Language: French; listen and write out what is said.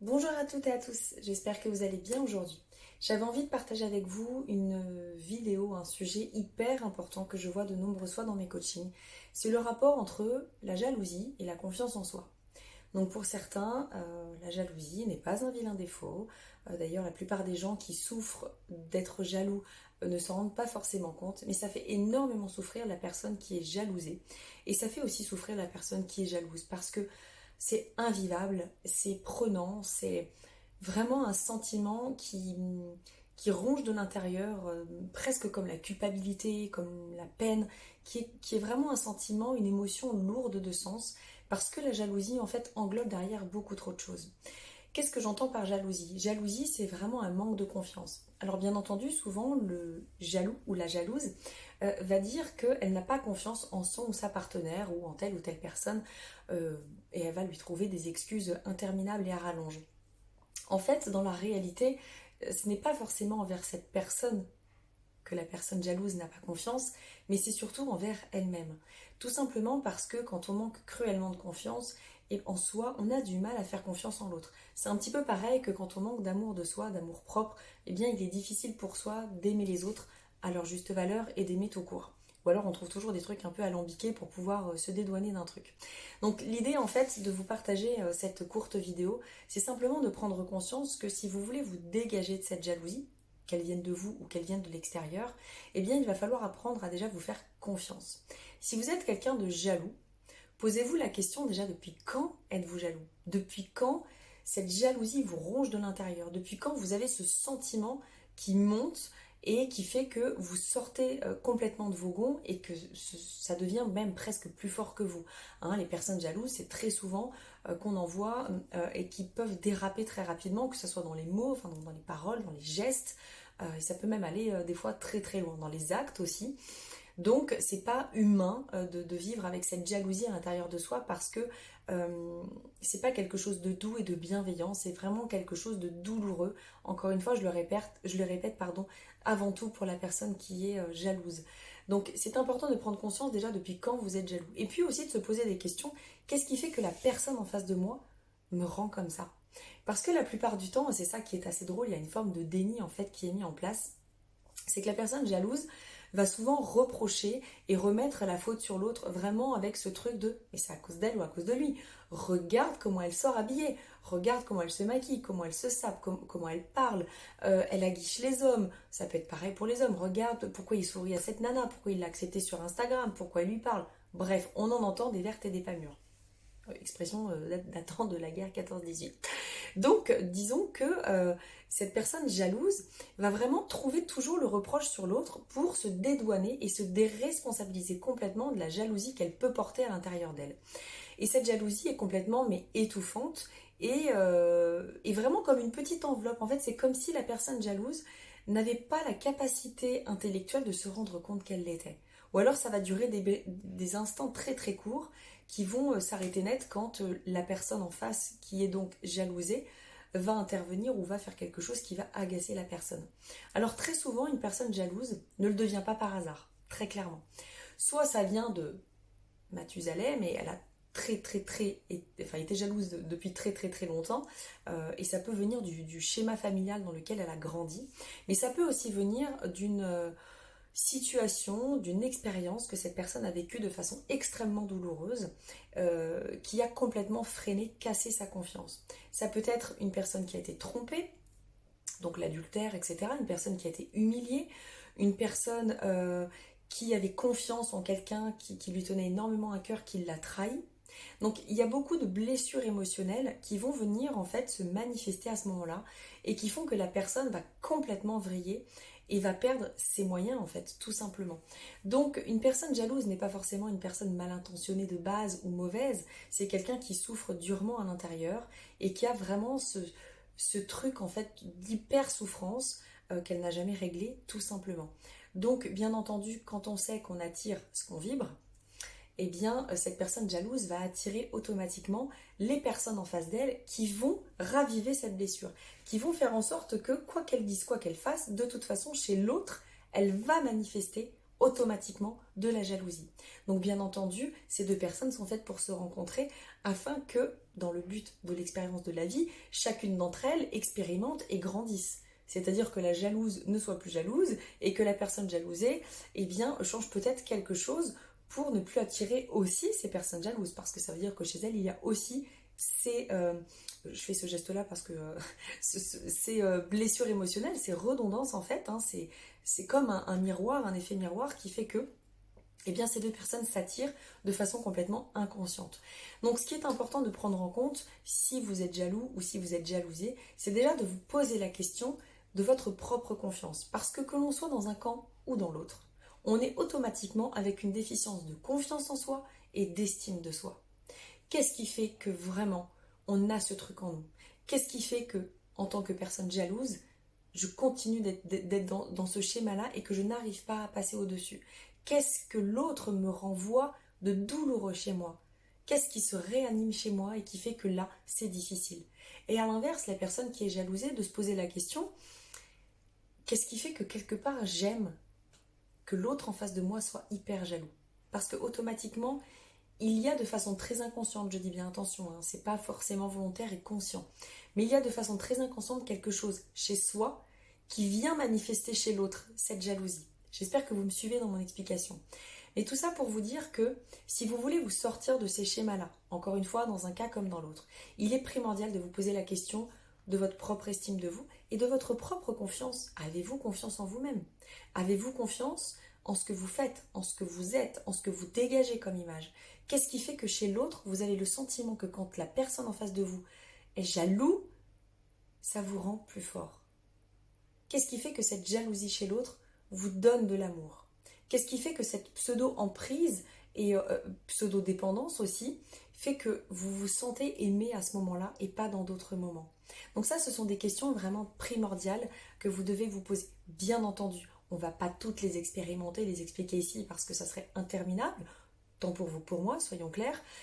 Bonjour à toutes et à tous, j'espère que vous allez bien aujourd'hui. J'avais envie de partager avec vous une vidéo, un sujet hyper important que je vois de nombreuses fois dans mes coachings. C'est le rapport entre la jalousie et la confiance en soi. Donc pour certains, la jalousie n'est pas un vilain défaut. D'ailleurs, la plupart des gens qui souffrent d'être jaloux ne s'en rendent pas forcément compte, mais ça fait énormément souffrir la personne qui est jalousée. Et ça fait aussi souffrir la personne qui est jalouse parce que c'est invivable, c'est prenant, c'est vraiment un sentiment qui ronge de l'intérieur, presque comme la culpabilité, comme la peine, qui est vraiment un sentiment, une émotion lourde de sens, parce que la jalousie en fait englobe derrière beaucoup trop de choses. Qu'est-ce que j'entends par jalousie? Jalousie, c'est vraiment un manque de confiance. Alors bien entendu, souvent le jaloux ou la jalouse va dire qu'elle n'a pas confiance en son ou sa partenaire ou en telle ou telle personne et elle va lui trouver des excuses interminables et à rallonge. En fait, dans la réalité, ce n'est pas forcément envers cette personne que la personne jalouse n'a pas confiance, mais c'est surtout envers elle-même. Tout simplement parce que quand on manque cruellement de confiance, et en soi, on a du mal à faire confiance en l'autre. C'est un petit peu pareil que quand on manque d'amour de soi, d'amour propre, eh bien il est difficile pour soi d'aimer les autres à leur juste valeur et d'aimer tout court. Ou alors on trouve toujours des trucs un peu alambiqués pour pouvoir se dédouaner d'un truc. Donc l'idée en fait de vous partager cette courte vidéo, c'est simplement de prendre conscience que si vous voulez vous dégager de cette jalousie, qu'elle vienne de vous ou qu'elle vienne de l'extérieur, eh bien il va falloir apprendre à déjà vous faire confiance. Si vous êtes quelqu'un de jaloux, posez-vous la question déjà depuis quand êtes-vous jaloux? Depuis quand cette jalousie vous ronge de l'intérieur? Depuis quand vous avez ce sentiment qui monte et qui fait que vous sortez complètement de vos gonds et que ça devient même presque plus fort que vous, hein, les personnes jalouses, c'est très souvent qu'on en voit et qui peuvent déraper très rapidement, que ce soit dans les mots, enfin dans les paroles, dans les gestes, et ça peut même aller des fois très très loin, dans les actes aussi. Donc, c'est pas humain de vivre avec cette jalousie à l'intérieur de soi parce que c'est pas quelque chose de doux et de bienveillant, c'est vraiment quelque chose de douloureux. Encore une fois, je le répète, pardon, avant tout pour la personne qui est jalouse. Donc, c'est important de prendre conscience déjà depuis quand vous êtes jaloux. Et puis aussi de se poser des questions. Qu'est-ce qui fait que la personne en face de moi me rend comme ça? Parce que la plupart du temps, et c'est ça qui est assez drôle, il y a une forme de déni en fait qui est mis en place, c'est que la personne jalouse va souvent reprocher et remettre la faute sur l'autre vraiment avec ce truc de mais c'est à cause d'elle ou à cause de lui. Regarde comment elle sort habillée, regarde comment elle se maquille, comment elle se sape, comment elle parle, elle aguiche les hommes. Ça peut être pareil pour les hommes. Regarde pourquoi il sourit à cette nana, pourquoi il l'a acceptée sur Instagram, pourquoi elle lui parle. Bref, on en entend des vertes et des pas mûres. Expression datant de la guerre 14-18. Donc, disons que cette personne jalouse va vraiment trouver toujours le reproche sur l'autre pour se dédouaner et se déresponsabiliser complètement de la jalousie qu'elle peut porter à l'intérieur d'elle. Et cette jalousie est complètement mais étouffante et vraiment comme une petite enveloppe. En fait, c'est comme si la personne jalouse n'avait pas la capacité intellectuelle de se rendre compte qu'elle l'était. Ou alors ça va durer des instants très très courts qui vont s'arrêter net quand la personne en face, qui est donc jalousée, va intervenir ou va faire quelque chose qui va agacer la personne. Alors très souvent, une personne jalouse ne le devient pas par hasard, très clairement. Soit ça vient de Mathusalem et elle a été jalouse depuis très très très longtemps et ça peut venir du schéma familial dans lequel elle a grandi, mais ça peut aussi venir d'une situation, d'une expérience que cette personne a vécue de façon extrêmement douloureuse qui a complètement freiné, cassé sa confiance. Ça peut être une personne qui a été trompée, donc l'adultère, etc. Une personne qui a été humiliée, une personne qui avait confiance en quelqu'un qui lui tenait énormément à cœur, qui l'a trahi. Donc il y a beaucoup de blessures émotionnelles qui vont venir en fait se manifester à ce moment-là et qui font que la personne va complètement vriller et va perdre ses moyens en fait, tout simplement. Donc une personne jalouse n'est pas forcément une personne mal intentionnée de base ou mauvaise, c'est quelqu'un qui souffre durement à l'intérieur et qui a vraiment ce truc en fait d'hyper souffrance qu'elle n'a jamais réglé, tout simplement. Donc bien entendu, quand on sait qu'on attire ce qu'on vibre, eh bien, cette personne jalouse va attirer automatiquement les personnes en face d'elle qui vont raviver cette blessure, qui vont faire en sorte que, quoi qu'elle dise, quoi qu'elle fasse, de toute façon, chez l'autre, elle va manifester automatiquement de la jalousie. Donc, bien entendu, ces deux personnes sont faites pour se rencontrer afin que dans le but de l'expérience de la vie, chacune d'entre elles expérimente et grandisse. C'est-à-dire que la jalouse ne soit plus jalouse et que la personne jalousée, eh bien, change peut-être quelque chose pour ne plus attirer aussi ces personnes jalouses. Parce que ça veut dire que chez elle, il y a aussi ces... je fais ce geste-là parce que ces blessures émotionnelles, ces redondances en fait, hein, c'est comme un miroir, un effet miroir qui fait que eh bien, ces deux personnes s'attirent de façon complètement inconsciente. Donc, ce qui est important de prendre en compte, si vous êtes jaloux ou si vous êtes jalousé, c'est déjà de vous poser la question de votre propre confiance. Parce que l'on soit dans un camp ou dans l'autre, on est automatiquement avec une déficience de confiance en soi et d'estime de soi. Qu'est-ce qui fait que vraiment on a ce truc en nous? Qu'est-ce qui fait que, en tant que personne jalouse, je continue d'être dans ce schéma-là et que je n'arrive pas à passer au-dessus? Qu'est-ce que l'autre me renvoie de douloureux chez moi? Qu'est-ce qui se réanime chez moi et qui fait que là, c'est difficile? Et à l'inverse, la personne qui est jalousée, de se poser la question, qu'est-ce qui fait que quelque part, j'aime que l'autre en face de moi soit hyper jaloux? Parce que automatiquement, il y a de façon très inconsciente, je dis bien attention, hein, c'est pas forcément volontaire et conscient, mais il y a de façon très inconsciente quelque chose chez soi qui vient manifester chez l'autre cette jalousie. J'espère que vous me suivez dans mon explication. Et tout ça pour vous dire que si vous voulez vous sortir de ces schémas-là, encore une fois, dans un cas comme dans l'autre, il est primordial de vous poser la question de votre propre estime de vous et de votre propre confiance. Avez-vous confiance en vous-même? Avez-vous confiance en ce que vous faites, en ce que vous êtes, en ce que vous dégagez comme image? Qu'est-ce qui fait que chez l'autre, vous avez le sentiment que quand la personne en face de vous est jaloux, ça vous rend plus fort? Qu'est-ce qui fait que cette jalousie chez l'autre vous donne de l'amour? Qu'est-ce qui fait que cette pseudo-emprise et pseudo-dépendance aussi fait que vous vous sentez aimé à ce moment-là et pas dans d'autres moments? Donc ça, ce sont des questions vraiment primordiales que vous devez vous poser. Bien entendu, on ne va pas toutes les expérimenter, les expliquer ici parce que ça serait interminable, tant pour vous pour moi, soyons clairs,